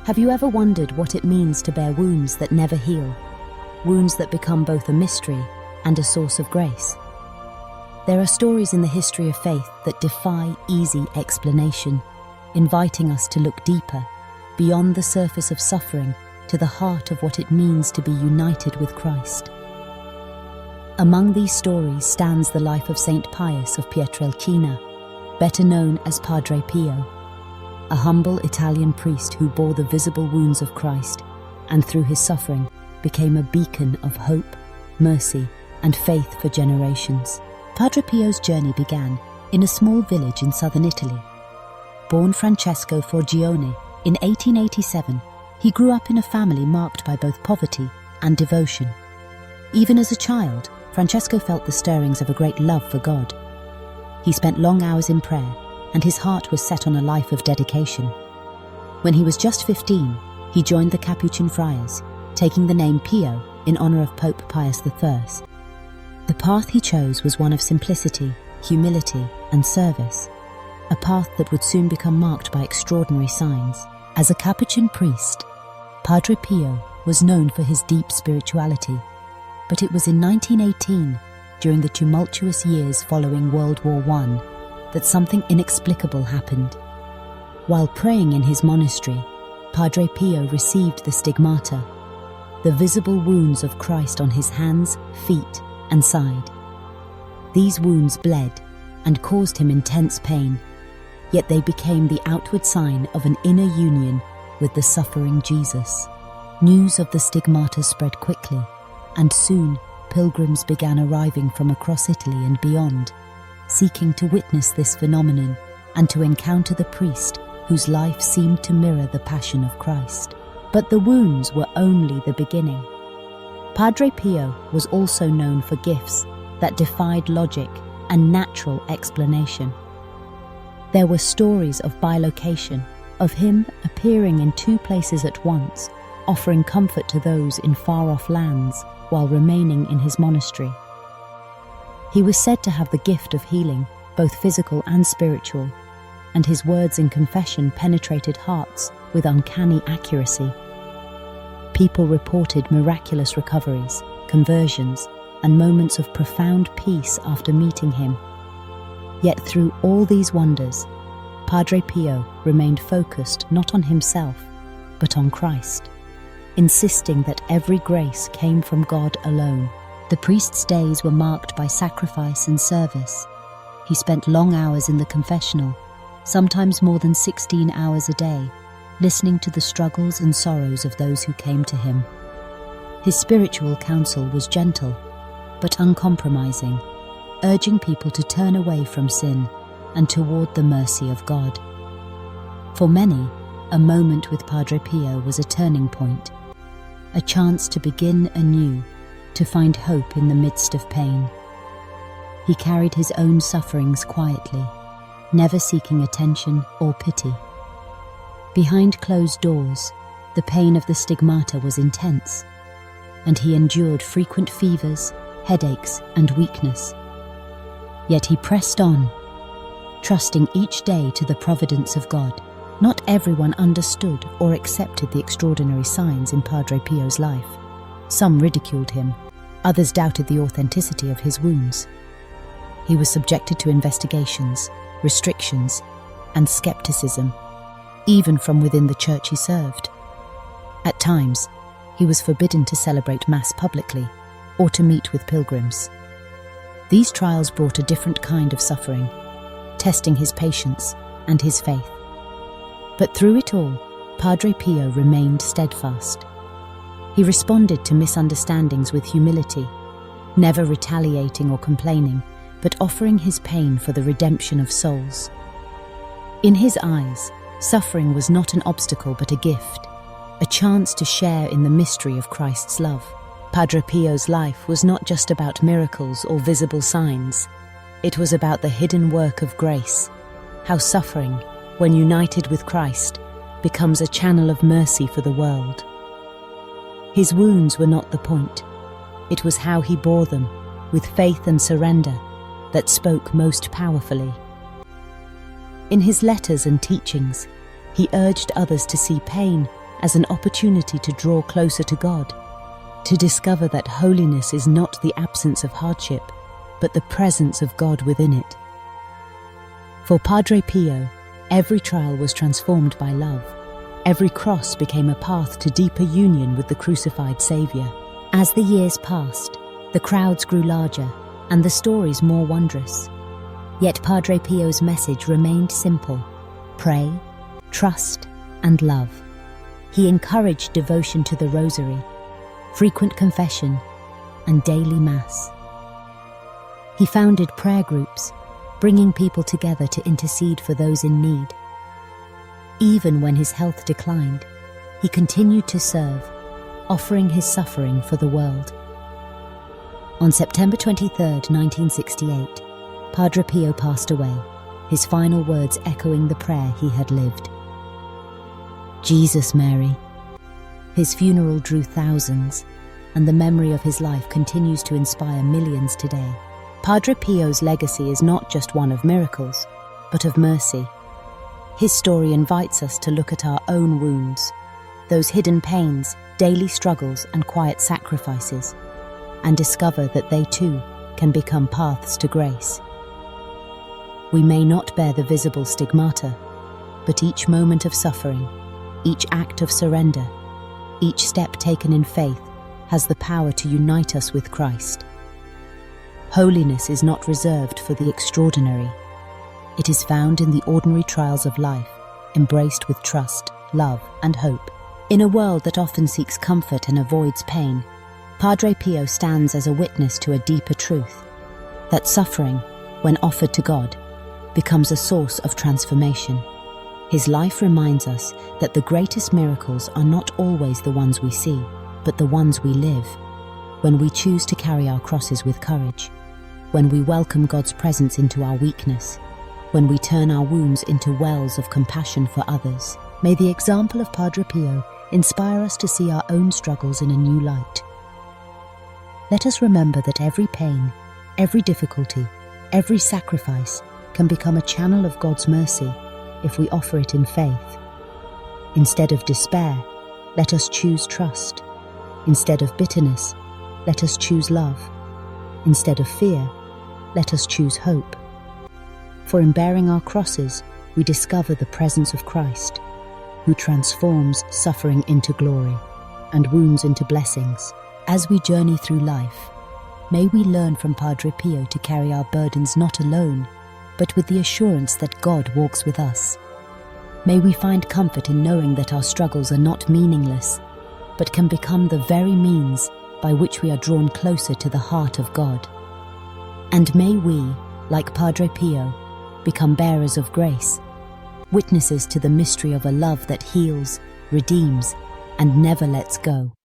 Have you ever wondered what it means to bear wounds that never heal? Wounds that become both a mystery and a source of grace? There are stories in the history of faith that defy easy explanation, inviting us to look deeper, beyond the surface of suffering, to the heart of what it means to be united with Christ. Among these stories stands the life of Saint Pius of Pietrelcina, better known as Padre Pio, a humble Italian priest who bore the visible wounds of Christ and through his suffering became a beacon of hope, mercy, and faith for generations. Padre Pio's journey began in a small village in southern Italy. Born Francesco Forgione in 1887, he grew up in a family marked by both poverty and devotion. Even as a child, Francesco felt the stirrings of a great love for God. He spent long hours in prayer, and his heart was set on a life of dedication. When he was just 15, he joined the Capuchin friars, taking the name Pio in honor of Pope Pius I. The path he chose was one of simplicity, humility, and service, a path that would soon become marked by extraordinary signs. As a Capuchin priest, Padre Pio was known for his deep spirituality, but it was in 1918, during the tumultuous years following World War I, that something inexplicable happened. While praying in his monastery, Padre Pio received the stigmata, the visible wounds of Christ on his hands, feet, and side. These wounds bled and caused him intense pain, yet they became the outward sign of an inner union with the suffering Jesus. News of the stigmata spread quickly, and soon pilgrims began arriving from across Italy and beyond, seeking to witness this phenomenon and to encounter the priest whose life seemed to mirror the passion of Christ. But the wounds were only the beginning. Padre Pio was also known for gifts that defied logic and natural explanation. There were stories of bilocation, of him appearing in two places at once, offering comfort to those in far-off lands while remaining in his monastery. He was said to have the gift of healing, both physical and spiritual, and his words in confession penetrated hearts with uncanny accuracy. People reported miraculous recoveries, conversions, and moments of profound peace after meeting him. Yet through all these wonders, Padre Pio remained focused not on himself, but on Christ, insisting that every grace came from God alone. The priest's days were marked by sacrifice and service. He spent long hours in the confessional, sometimes more than 16 hours a day, listening to the struggles and sorrows of those who came to him. His spiritual counsel was gentle, but uncompromising, urging people to turn away from sin and toward the mercy of God. For many, a moment with Padre Pio was a turning point, a chance to begin anew, to find hope in the midst of pain. He carried his own sufferings quietly, never seeking attention or pity. Behind closed doors, the pain of the stigmata was intense, and he endured frequent fevers, headaches, and weakness. Yet he pressed on, trusting each day to the providence of God. Not everyone understood or accepted the extraordinary signs in Padre Pio's life. Some ridiculed him, others doubted the authenticity of his wounds. He was subjected to investigations, restrictions, and skepticism, even from within the church he served. At times, he was forbidden to celebrate Mass publicly or to meet with pilgrims. These trials brought a different kind of suffering, testing his patience and his faith. But through it all, Padre Pio remained steadfast. He responded to misunderstandings with humility, never retaliating or complaining, but offering his pain for the redemption of souls. In his eyes, suffering was not an obstacle but a gift, a chance to share in the mystery of Christ's love. Padre Pio's life was not just about miracles or visible signs. It was about the hidden work of grace, how suffering, when united with Christ, becomes a channel of mercy for the world. His wounds were not the point. It was how he bore them, with faith and surrender, that spoke most powerfully. In his letters and teachings, he urged others to see pain as an opportunity to draw closer to God, to discover that holiness is not the absence of hardship, but the presence of God within it. For Padre Pio, every trial was transformed by love. Every cross became a path to deeper union with the crucified Saviour. As the years passed, the crowds grew larger and the stories more wondrous. Yet Padre Pio's message remained simple: pray, trust, and love. He encouraged devotion to the Rosary, frequent confession, and daily Mass. He founded prayer groups, bringing people together to intercede for those in need. Even when his health declined, he continued to serve, offering his suffering for the world. On September 23, 1968, Padre Pio passed away, his final words echoing the prayer he had lived. Jesus, Mary. His funeral drew thousands, and the memory of his life continues to inspire millions today. Padre Pio's legacy is not just one of miracles, but of mercy. His story invites us to look at our own wounds, those hidden pains, daily struggles, and quiet sacrifices, and discover that they too can become paths to grace. We may not bear the visible stigmata, but each moment of suffering, each act of surrender, each step taken in faith has the power to unite us with Christ. Holiness is not reserved for the extraordinary. It is found in the ordinary trials of life, embraced with trust, love, and hope. In a world that often seeks comfort and avoids pain, Padre Pio stands as a witness to a deeper truth, that suffering, when offered to God, becomes a source of transformation. His life reminds us that the greatest miracles are not always the ones we see, but the ones we live, when we choose to carry our crosses with courage, when we welcome God's presence into our weakness, when we turn our wounds into wells of compassion for others. May the example of Padre Pio inspire us to see our own struggles in a new light. Let us remember that every pain, every difficulty, every sacrifice can become a channel of God's mercy if we offer it in faith. Instead of despair, let us choose trust. Instead of bitterness, let us choose love. Instead of fear, let us choose hope. For in bearing our crosses, we discover the presence of Christ, who transforms suffering into glory and wounds into blessings. As we journey through life, may we learn from Padre Pio to carry our burdens not alone, but with the assurance that God walks with us. May we find comfort in knowing that our struggles are not meaningless, but can become the very means by which we are drawn closer to the heart of God. And may we, like Padre Pio, become bearers of grace, witnesses to the mystery of a love that heals, redeems, and never lets go.